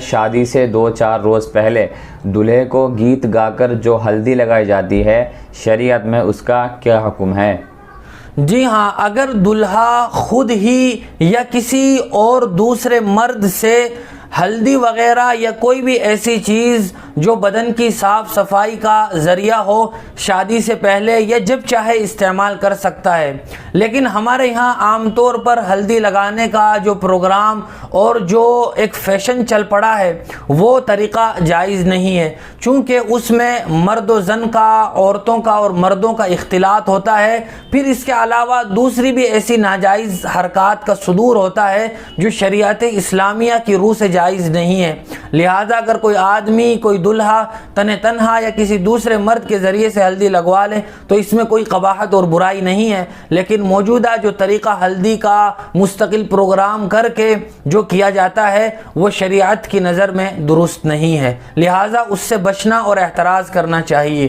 شادی سے 2-4 روز پہلے دلہے کو گیت گا کر جو ہلدی لگائی جاتی ہے، شریعت میں اس کا کیا حکم ہے؟ جی ہاں، اگر دلہا خود ہی یا کسی اور دوسرے مرد سے ہلدی وغیرہ یا کوئی بھی ایسی چیز جو بدن کی صاف صفائی کا ذریعہ ہو، شادی سے پہلے یا جب چاہے استعمال کر سکتا ہے، لیکن ہمارے یہاں عام طور پر ہلدی لگانے کا جو پروگرام اور جو ایک فیشن چل پڑا ہے وہ طریقہ جائز نہیں ہے، چونکہ اس میں مرد و زن کا، عورتوں کا اور مردوں کا اختلاط ہوتا ہے، پھر اس کے علاوہ دوسری بھی ایسی ناجائز حرکات کا صدور ہوتا ہے جو شریعت اسلامیہ کی روح سے جائز نہیں ہے۔ لہٰذا اگر کوئی آدمی، کوئی دلہا تنہا یا کسی دوسرے مرد کے ذریعے سے ہلدی لگوا لے تو اس میں کوئی قباحت اور برائی نہیں ہے، لیکن موجودہ جو طریقہ ہلدی کا مستقل پروگرام کر کے جو کیا جاتا ہے وہ شریعت کی نظر میں درست نہیں ہے، لہٰذا اس سے بچنا اور احتراز کرنا چاہیے۔